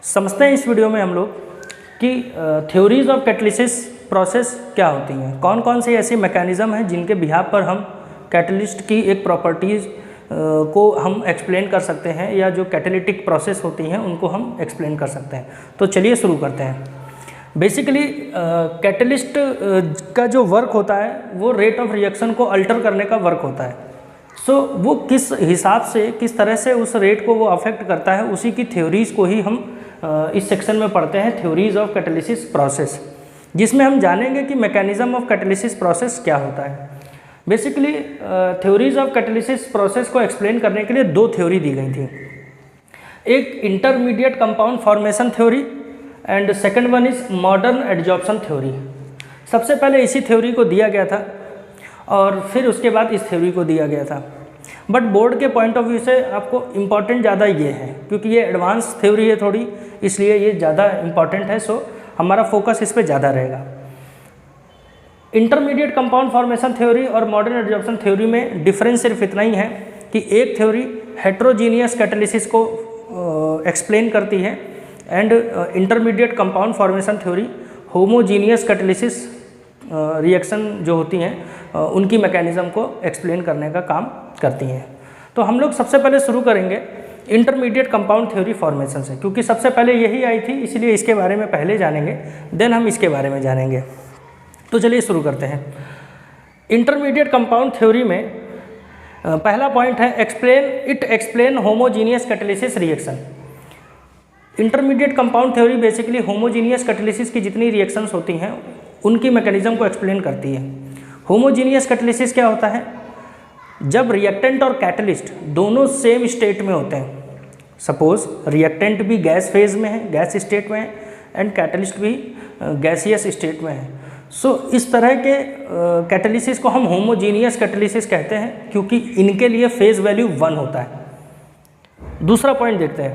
समझते हैं इस वीडियो में हम लोग कि थ्योरीज ऑफ कैटलिसिस प्रोसेस क्या होती हैं, कौन कौन सी ऐसी मैकेनिज़्म हैं जिनके बिहाफ पर हम कैटलिस्ट की एक प्रॉपर्टीज़ को हम एक्सप्लेन कर सकते हैं, या जो कैटेलिटिक प्रोसेस होती हैं उनको हम एक्सप्लेन कर सकते हैं। तो चलिए शुरू करते हैं। बेसिकली कैटलिस्ट का जो वर्क होता है वो रेट ऑफ रिएक्शन को अल्टर करने का वर्क होता है। सो वो किस हिसाब से, किस तरह से उस रेट को वो अफेक्ट करता है, उसी की थ्योरीज़ को ही हम इस सेक्शन में पढ़ते हैं, थ्योरीज ऑफ कैटलिसिस प्रोसेस, जिसमें हम जानेंगे कि मैकेनिज्म ऑफ कैटलिसिस प्रोसेस क्या होता है। Basically theories of catalysis process को एक्सप्लेन करने के लिए दो थ्योरी दी गई थी, एक intermediate compound formation theory and second one is modern adsorption theory. सबसे पहले इसी थ्योरी को दिया गया था और फिर उसके बाद इस थ्योरी को दिया गया था, बट बोर्ड के पॉइंट ऑफ व्यू से आपको इम्पॉर्टेंट ज़्यादा ये है क्योंकि ये एडवांस थ्योरी है थोड़ी, इसलिए ये ज़्यादा इम्पॉर्टेंट है। सो हमारा फोकस इस पर ज़्यादा रहेगा। इंटरमीडिएट कंपाउंड फॉर्मेशन थ्योरी और मॉडर्न एडजॉर्प्शन थ्योरी में डिफरेंस सिर्फ इतना ही है कि एक थ्योरी हेट्रोजीनियस कैटलिसिस को एक्सप्लेन करती है and intermediate compound formation theory homogeneous catalysis reaction जो होती हैं उनकी मैकेनिज़्म को एक्सप्लेन करने का काम करती हैं। तो हम लोग सबसे पहले शुरू करेंगे इंटरमीडिएट कंपाउंड थ्योरी फॉर्मेशन से, क्योंकि सबसे पहले यही आई थी, इसलिए इसके बारे में पहले जानेंगे, देन हम इसके बारे में जानेंगे। तो चलिए शुरू करते हैं। इंटरमीडिएट कंपाउंड थ्योरी में पहला पॉइंट है explain homogeneous catalysis reaction. Intermediate compound theory basically homogeneous catalysis की जितनी रिएक्शंस होती हैं उनकी मैकेनिज्म को एक्सप्लेन करती है। होमोजीनियस कैटलिसिस क्या होता है? जब रिएक्टेंट और कैटलिस्ट दोनों सेम स्टेट में होते हैं, सपोज रिएक्टेंट भी गैस फेज में है, गैस स्टेट में है, एंड कैटलिस्ट भी गैसियस स्टेट में है। सो इस तरह के कैटलिसिस को हम होमोजीनियस कैटलिसिस कहते हैं क्योंकि इनके लिए फेज वैल्यू 1 होता है। दूसरा पॉइंट देखते हैं,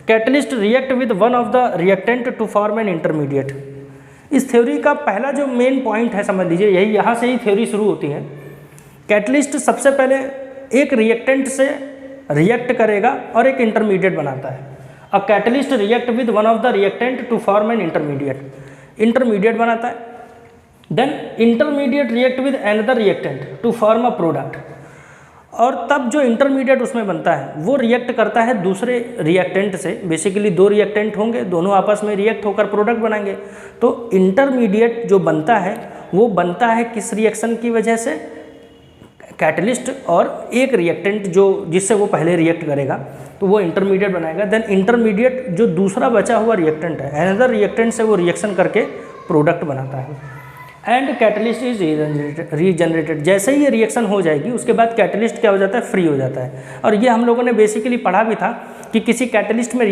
catalyst react with one of the reactant to form an intermediate. इस थ्योरी का पहला जो मेन पॉइंट है, समझ लीजिए यही, यहाँ से ही थ्योरी शुरू होती है। कैटलिस्ट सबसे पहले एक रिएक्टेंट से रिएक्ट करेगा और एक इंटरमीडिएट बनाता है। A catalyst react with one of the reactant to form an intermediate बनाता है। Then intermediate react with another reactant to form a product, और तब जो इंटरमीडिएट उसमें बनता है वो रिएक्ट करता है दूसरे रिएक्टेंट से। बेसिकली दो रिएक्टेंट होंगे, दोनों आपस में रिएक्ट होकर प्रोडक्ट बनाएंगे। तो इंटरमीडिएट जो बनता है वो बनता है किस रिएक्शन की वजह से? कैटलिस्ट और एक रिएक्टेंट जो जिससे वो पहले रिएक्ट करेगा तो वो इंटरमीडिएट बनाएगा। देन इंटरमीडिएट जो दूसरा बचा हुआ रिएक्टेंट है, अनदर रिएक्टेंट से वो रिएक्शन करके प्रोडक्ट बनाता है। And catalyst is regenerated. जैसे ही ये रिएक्शन हो जाएगी उसके बाद कैटलिस्ट क्या हो जाता है? फ्री हो जाता है। और ये हम लोगों ने बेसिकली पढ़ा भी था कि किसी कैटलिस्ट में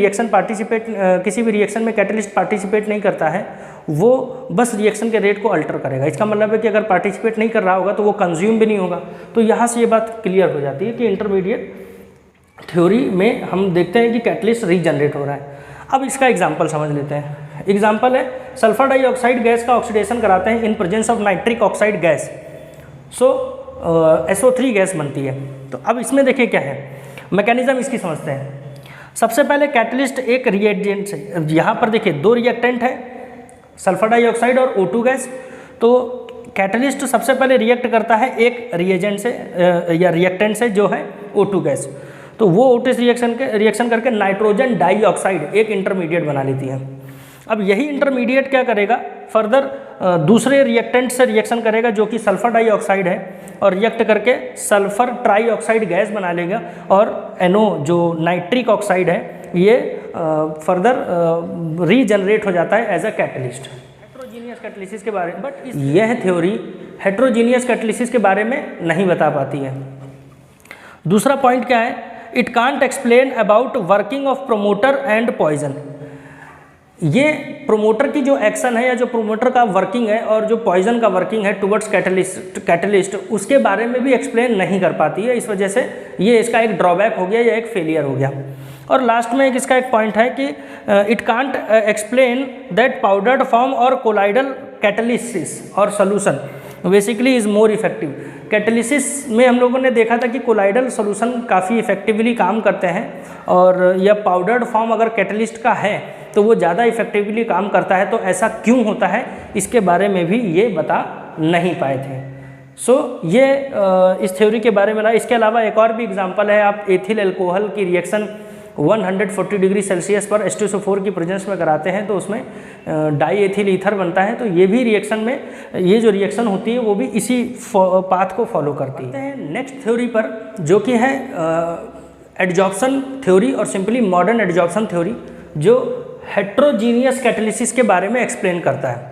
किसी भी रिएक्शन में कैटलिस्ट पार्टिसिपेट नहीं करता है, वो बस रिएक्शन के रेट को अल्टर करेगा। इसका मतलब है कि अगर पार्टिसिपेट नहीं कर रहा होगा तो वो कंज्यूम भी नहीं होगा। तो यहाँ से ये बात क्लियर हो जाती है कि इंटरमीडिएट थ्योरी में हम देखते हैं कि कैटलिस्ट रीजनरेट हो रहा है। अब इसका एग्जाम्पल समझ लेते हैं। एग्जाम्पल है, सल्फर डाइऑक्साइड गैस का ऑक्सीडेशन कराते हैं in presence of nitric oxide gas, so SO3 gas बनती है। तो अब इसमें देखिए क्या है मैकेनिज्म, इसकी समझते हैं। सबसे पहले कैटलिस्ट एक रिएजेंट से, यहाँ पर देखिए दो रिएक्टेंट है, सल्फर डाइऑक्साइड और O2 गैस। तो कैटलिस्ट सबसे पहले रिएक्ट करता है एक रिएजेंट से या रिएक्टेंट से जो है O2 गैस। तो वो O2 रिएक्शन करके नाइट्रोजन डाइऑक्साइड एक इंटरमीडिएट बना लेती है। अब यही इंटरमीडिएट क्या करेगा? फर्दर दूसरे रिएक्टेंट से रिएक्शन करेगा जो कि सल्फर डाइऑक्साइड है, और रिएक्ट करके सल्फर ट्राइऑक्साइड गैस बना लेगा, और NO जो नाइट्रिक ऑक्साइड है ये फर्दर रीजनरेट हो जाता है as a catalyst. Heterogeneous catalysis के बारे में, बट यह थ्योरी हेट्रोजीनियस कैटलिसिस के बारे में नहीं बता पाती है। दूसरा पॉइंट क्या है? It can't explain about working of promoter and poison. ये प्रोमोटर की जो एक्शन है या जो प्रोमोटर का वर्किंग है और जो पॉइजन का वर्किंग है टुवर्ड्स कैटलिस्ट उसके बारे में भी एक्सप्लेन नहीं कर पाती है। इस वजह से ये इसका एक ड्रॉबैक हो गया या एक फेलियर हो गया। और लास्ट में इसका एक पॉइंट है कि it can't explain that powdered form और कोलाइडल कैटलिसिस और solution basically is more effective. Catalysis में हम लोगों ने देखा था कि कोलाइडल सोल्यूशन काफ़ी इफेक्टिवली काम करते हैं, और यह पाउडर्ड फॉर्म अगर कैटलिस्ट का है तो वो ज़्यादा इफेक्टिवली काम करता है। तो ऐसा क्यों होता है इसके बारे में भी ये बता नहीं पाए थे। ये इस थ्योरी के बारे में रहा। इसके अलावा एक और भी एग्जांपल है, आप एथिल अल्कोहल की रिएक्शन 140 डिग्री सेल्सियस पर H2SO4 की प्रेजेंस में कराते हैं तो उसमें डाई एथिल ईथर बनता है। तो ये भी रिएक्शन में, ये जो रिएक्शन होती है वो भी इसी पाथ को फॉलो करती है। नेक्स्ट थ्योरी पर जो कि है एडजॉर्प्शन थ्योरी और सिंपली मॉडर्न एडजॉर्प्शन थ्योरी, जो हेट्रोजीनियस कैटालिसिस के बारे में एक्सप्लेन करता है।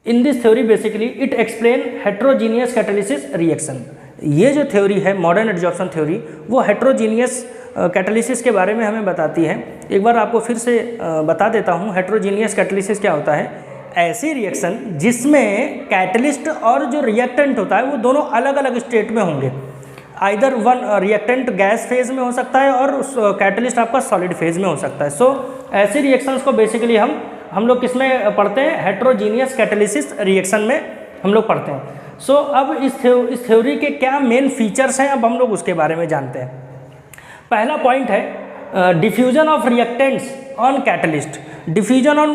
In this theory basically it explain heterogeneous catalysis reaction. ये जो थ्योरी है मॉडर्न एडजॉर्प्शन थ्योरी, वो हेट्रोजीनियस कैटालिसिस के बारे में हमें बताती है। एक बार आपको फिर से बता देता हूँ हेट्रोजीनियस कैटालिसिस क्या होता है। ऐसी रिएक्शन जिसमें कैटलिस्ट और जो रिएक्टेंट होता है वो दोनों अलग अलग स्टेट में होंगे। Either one reactant gas phase में हो सकता है और कैटलिस्ट आपका सॉलिड फेज में हो सकता है। ऐसी रिएक्शंस को बेसिकली हम लोग किस में पढ़ते हैं, हेट्रोजीनियस कैटालिसिस रिएक्शन में हम लोग पढ़ते हैं। अब इस थ्योरी के क्या मेन फीचर्स हैं, अब हम लोग उसके बारे में जानते हैं। पहला पॉइंट है diffusion of reactants on catalyst. Diffusion on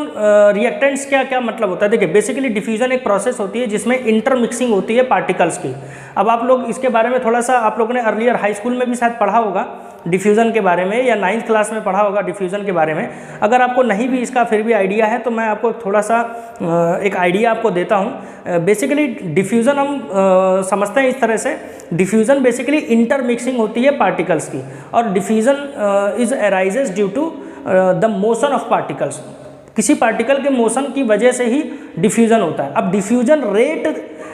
reactants क्या क्या मतलब होता है। देखिए बेसिकली डिफ्यूजन एक प्रोसेस होती है जिसमें इंटरमिक्सिंग होती है पार्टिकल्स की। अब आप लोग इसके बारे में थोड़ा सा आप लोगों ने अर्लियर हाई स्कूल में भी शायद पढ़ा होगा डिफ्यूज़न के बारे में, या 9th क्लास में पढ़ा होगा डिफ्यूज़न के बारे में। अगर आपको नहीं भी इसका फिर भी आइडिया है तो मैं आपको थोड़ा सा एक आइडिया आपको देता हूँ। बेसिकली डिफ्यूज़न हम समझते हैं इस तरह से, डिफ्यूज़न बेसिकली इंटरमिक्सिंग होती है पार्टिकल्स की, और diffusion is arises due to the motion of particles. किसी पार्टिकल के मोशन की वजह से ही डिफ्यूज़न होता है। अब डिफ्यूज़न रेट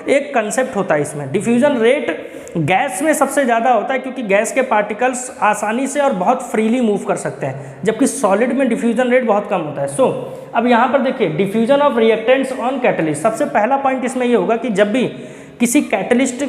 एक कंसेप्ट होता है इसमें। डिफ्यूज़न रेट गैस में सबसे ज़्यादा होता है क्योंकि गैस के पार्टिकल्स आसानी से और बहुत फ्रीली मूव कर सकते हैं, जबकि सॉलिड में डिफ्यूज़न रेट बहुत कम होता है। अब यहाँ पर देखिए diffusion of reactants on catalyst. सबसे पहला पॉइंट इसमें ये होगा कि जब भी किसी कैटलिस्ट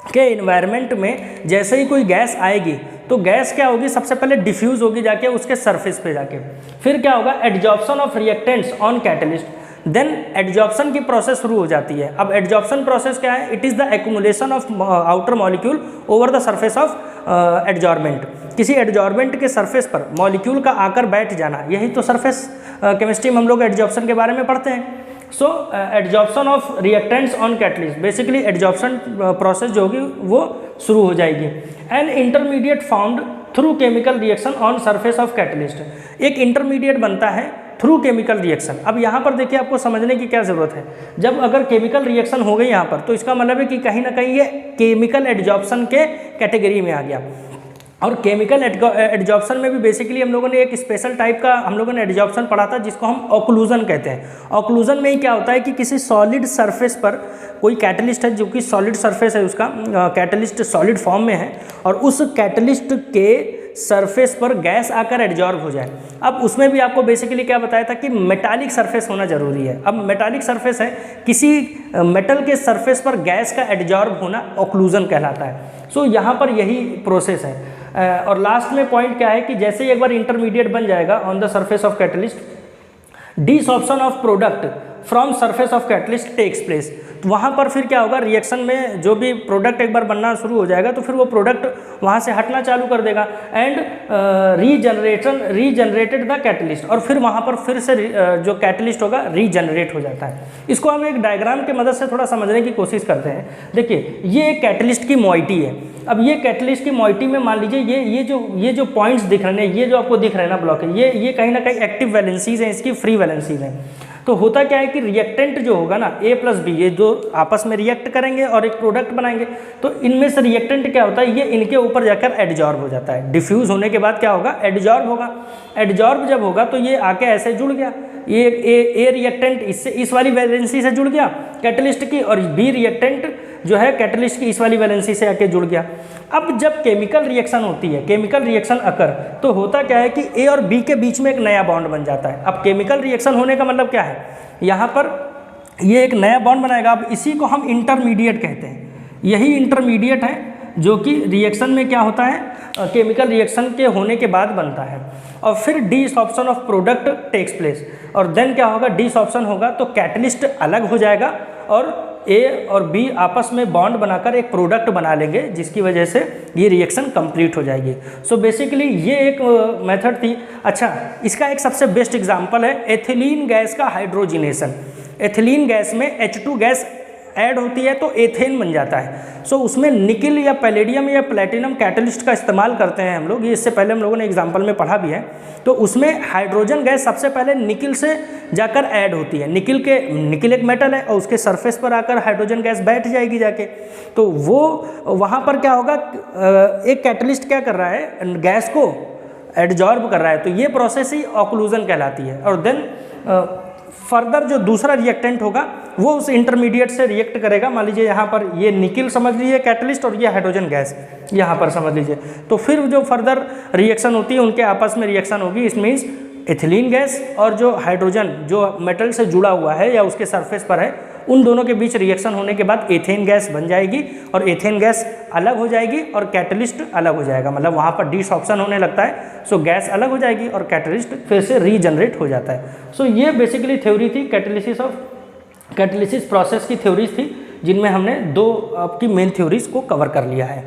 के इन्वायरमेंट में जैसे ही कोई गैस आएगी तो गैस क्या होगी, सबसे पहले डिफ्यूज़ होगी जाके उसके सरफेस पे जाके। फिर क्या होगा, adsorption of reactants on catalyst, then adsorption की प्रोसेस शुरू हो जाती है। अब एडजॉर्प्शन प्रोसेस क्या है, it is the accumulation of outer molecule over the surface of adsorbent. किसी एडजॉर्बेंट के सरफेस पर मॉलिक्यूल का आकर बैठ जाना, यही तो सरफेस केमिस्ट्री में हम लोग एडजॉर्प्शन के बारे में पढ़ते हैं। Adsorption of reactants on catalyst, basically adsorption process जो होगी वो शुरू हो जाएगी। An intermediate found through chemical reaction on surface of catalyst. एक इंटरमीडिएट बनता है थ्रू केमिकल रिएक्शन। अब यहाँ पर देखिए आपको समझने की क्या ज़रूरत है, जब अगर केमिकल रिएक्शन हो गई यहाँ पर तो इसका मतलब है कि कहीं ना कहीं ये केमिकल एडजॉर्प्शन के कैटेगरी में आ गया। और केमिकल एडजॉर्प्शन में भी बेसिकली हम लोगों ने एक स्पेशल टाइप का हम लोगों ने एडजॉर्प्शन पढ़ा था जिसको हम ऑक्लूजन कहते हैं। ऑक्लूजन में ही क्या होता है कि किसी सॉलिड सरफेस पर कोई कैटलिस्ट है जो कि सॉलिड सरफेस है, उसका कैटलिस्ट सॉलिड फॉर्म में है, और उस कैटलिस्ट के सरफेस पर गैस आकर एडजॉर्ब हो जाए। अब उसमें भी आपको बेसिकली क्या बताया था कि मेटालिक सरफेस होना जरूरी है। अब मेटालिक सरफेस है, किसी मेटल के सरफेस पर गैस का एडजॉर्ब होना ऑक्लूजन कहलाता है। यहाँ पर यही प्रोसेस है। और लास्ट में पॉइंट क्या है कि जैसे ही एक बार इंटरमीडिएट बन जाएगा on the surface of catalyst, desorption of product from surface of catalyst takes place. तो वहाँ पर फिर क्या होगा, रिएक्शन में जो भी प्रोडक्ट एक बार बनना शुरू हो जाएगा तो फिर वो प्रोडक्ट वहाँ से हटना चालू कर देगा एंड रीजनरेटेड द कैटलिस्ट, और फिर वहाँ पर फिर से जो कैटलिस्ट होगा रीजनरेट हो जाता है। इसको हम एक डायग्राम की मदद से थोड़ा समझने की कोशिश करते हैं। देखिए ये एक कैटलिस्ट की मॉइटी है। अब ये कैटलिस्ट की मॉइटी में मान लीजिए ये जो पॉइंट्स दिख रहे हैं, ये जो आपको दिख रहे हैं ना ब्लॉक है, ये कहीं ना कहीं एक्टिव वैलेंसीज हैं, इसकी फ्री वैलेंसीज हैं। तो होता क्या है कि रिएक्टेंट जो होगा ना A प्लस B, ये जो आपस में रिएक्ट करेंगे और एक प्रोडक्ट बनाएंगे, तो इनमें से रिएक्टेंट क्या होता है, ये इनके ऊपर जाकर एडजॉर्ब हो जाता है। डिफ्यूज होने के बाद क्या होगा, एडजॉर्ब होगा। एडजॉर्ब जब होगा तो ये आके ऐसे जुड़ गया, ये ए रिएक्टेंट इससे इस वाली वैलेंसी से जुड़ गया कैटलिस्ट की, और B रिएक्टेंट जो है कैटलिस्ट की इस वाली वैलेंसी से आके जुड़ गया। अब जब केमिकल रिएक्शन होती है, केमिकल रिएक्शन अकर, तो होता क्या है कि A और B के बीच में एक नया बॉन्ड बन जाता है। अब केमिकल रिएक्शन होने का मतलब क्या है, यहाँ पर ये एक नया बॉन्ड बनाएगा। अब इसी को हम इंटरमीडिएट कहते हैं। यही इंटरमीडिएट है जो कि रिएक्शन में क्या होता है, केमिकल रिएक्शन के होने के बाद बनता है। और फिर desorption of product takes place, और देन क्या होगा, डिसॉर्प्शन होगा तो कैटलिस्ट अलग हो जाएगा और ए और बी आपस में बॉन्ड बनाकर एक प्रोडक्ट बना लेंगे, जिसकी वजह से ये रिएक्शन कंप्लीट हो जाएगी। सो बेसिकली ये एक मेथड थी। अच्छा, इसका एक सबसे बेस्ट एग्जांपल है एथिलीन गैस का हाइड्रोजिनेशन। एथिलीन गैस में H2 गैस ऐड होती है तो एथेन बन जाता है। सो उसमें निकिल या पैलेडियम या प्लेटिनम कैटलिस्ट का इस्तेमाल करते हैं हम लोग, ये इससे पहले हम लोगों ने एग्जांपल में पढ़ा भी है। तो उसमें हाइड्रोजन गैस सबसे पहले निकिल से जाकर ऐड होती है। निकिल एक मेटल है और उसके सरफेस पर आकर हाइड्रोजन गैस बैठ जाएगी जाके। तो वो वहाँ पर क्या होगा, एक कैटलिस्ट क्या कर रहा है, गैस को एडजॉर्ब कर रहा है। तो ये प्रोसेस ही ऑक्लूजन कहलाती है। और देन फर्दर जो दूसरा रिएक्टेंट होगा वो उस इंटरमीडिएट से रिएक्ट करेगा। मान लीजिए यहाँ पर ये निकिल समझ लीजिए कैटलिस्ट और ये हाइड्रोजन गैस यहाँ पर समझ लीजिए। तो फिर जो फर्दर रिएक्शन होती है उनके आपस में रिएक्शन होगी। इस मीन्स एथिलीन गैस और जो हाइड्रोजन जो मेटल से जुड़ा हुआ है या उसके सरफेस पर है, उन दोनों के बीच रिएक्शन होने के बाद एथेन गैस बन जाएगी और एथेन गैस अलग हो जाएगी और कैटलिस्ट अलग हो जाएगा। मतलब वहाँ पर डिसऑप्शन होने लगता है। सो गैस अलग हो जाएगी और कैटलिस्ट फिर से रीजनरेट हो जाता है। सो ये बेसिकली थ्योरी थी कैटलिसिस प्रोसेस की थ्योरीज थी, जिनमें हमने दो आपकी मेन थ्योरीज को कवर कर लिया है।